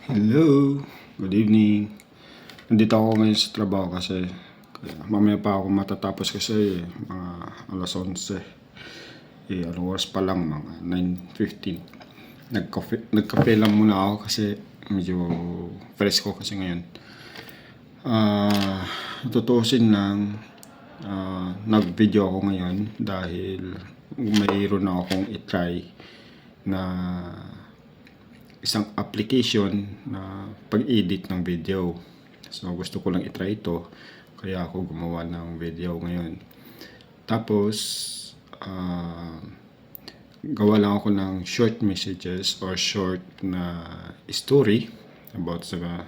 Hello, good evening. Nandito ako ngayon sa trabaho kasi mamaya pa ako matatapos kasi mga alas 11. Anong oras pa lang, mga 9:15. Nagkape lang muna ako kasi medyo fresco kasi ngayon. Tutuusin lang, nag-video ako ngayon dahil mayroon na akong itry na isang application na pag-edit ng video. So gusto ko lang itry ito, kaya ako gumawa ng video ngayon. Tapos gawa lang ako ng short messages or short na story about sa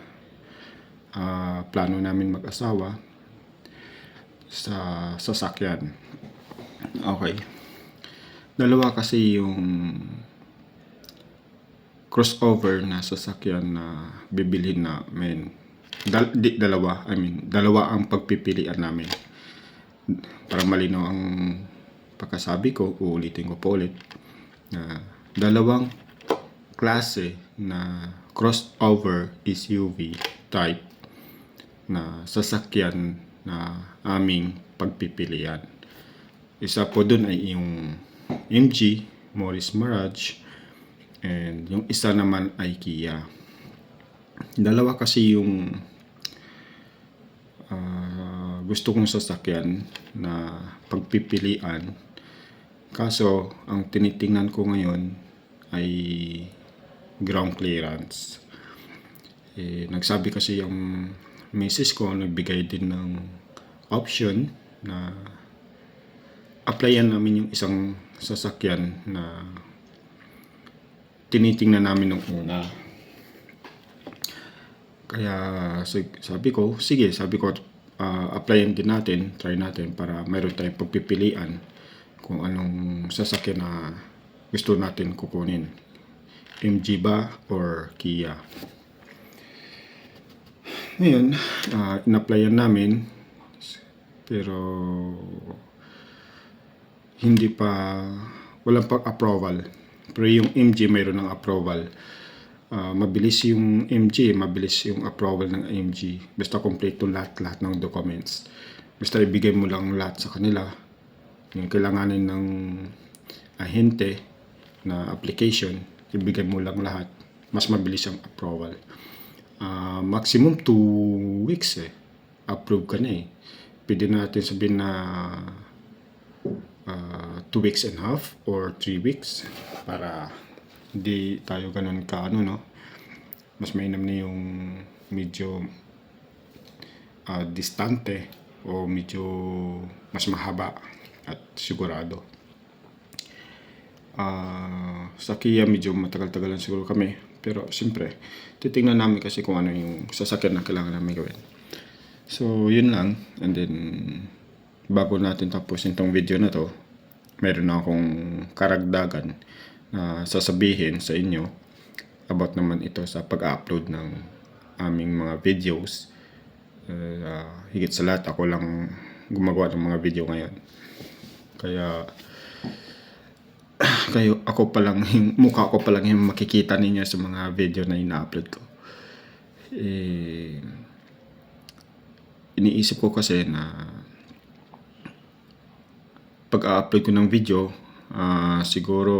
plano namin mag-asawa sa sasakyan. Okay. Dalawa kasi yung crossover na sasakyan na bibilhin namin. Dalawa ang pagpipilian namin. Para malinaw ang pagkasabi ko, uulitin ko po ulit. Dalawang klase na crossover SUV type na sasakyan na aming pagpipilian. Isa po dun ay yung MG, Morris Mirage, and yung isa naman ay Kia. Dalawa kasi yung gusto kong sasakyan na pagpipilian. Kaso, ang tinitingnan ko ngayon ay ground clearance. Nagsabi kasi yung misis ko, nagbigay din ng option na applyan namin yung isang sasakyan na tinitingnan namin nung una. Kaya sabi ko, applyan din natin, try natin para mayroon tayong pagpipilian kung anong sasakyan na gusto natin kukunin. MG ba or Kia? Ngayon, in-applyan namin pero walang pag-approval. Pero yung MG mayroon ng approval. Mabilis yung MG, mabilis yung approval ng MG. Basta complete lahat ng documents. Basta ibigay mo lang lahat sa kanila. Yung kailanganin ng ahente na application, ibigay mo lang lahat. Mas mabilis ang approval. Maximum 2 weeks approve ka na Pwede natin sabihin na 2 weeks and a half or 3 weeks para hindi tayo ganun mas mainam na yung medyo distante o medyo mas mahaba at sigurado. Sa Kia medyo matagal-tagal lang siguro kami, pero siyempre titingnan namin kasi kung ano yung sasakyan na kailangan namin gawin. So yun lang, and then bago natin tapusin tong video na to, meron na akong karagdagan na sasabihin sa inyo about naman ito sa pag-upload ng aming mga videos. Higit sa lahat, ako lang gumagawa ng mga video ngayon. Kaya mukha ko pa lang yung makikita ninyo sa mga video na ina-upload ko. Iniisip ko kasi na pag-upload ko ng video, siguro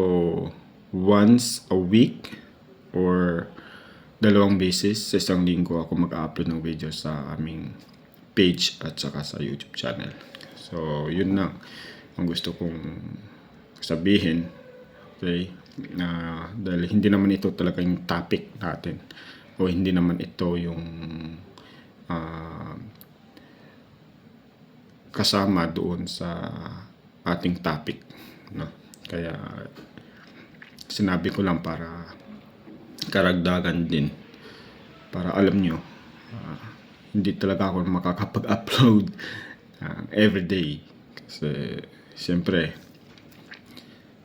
once a week or 2 beses sa isang linggo ako mag-upload ng video sa aming page at saka sa YouTube channel. So yun lang ang gusto kong sabihin. Okay? Dahil hindi naman ito talaga yung topic natin, o hindi naman ito yung kasama doon sa ating topic, Kaya sinabi ko lang para karagdagan din, para alam nyo, hindi talaga ako makakapag-upload everyday kasi siyempre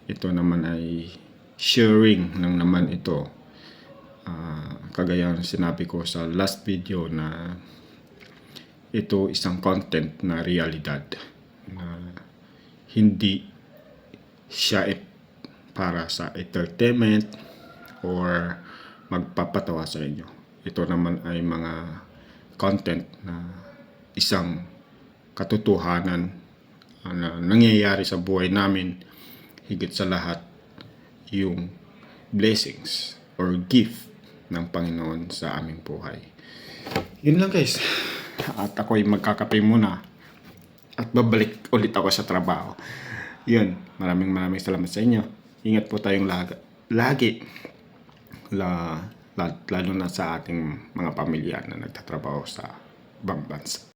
ito naman ay sharing lang naman ito, kagaya ng sinabi ko sa last video na ito isang content na realidad, na hindi siya para sa entertainment or magpapatawa sa inyo. ito naman ay mga content na isang katotohanan na nangyayari sa buhay namin. Higit sa lahat, yung blessings or gift ng Panginoon sa aming buhay. Yun lang guys. At ako'y magkakape muna at babalik ulit ako sa trabaho. Yun, maraming salamat sa inyo. Ingat po tayong lagi. Lalo na sa ating mga pamilya na nagtatrabaho sa ibang bansa.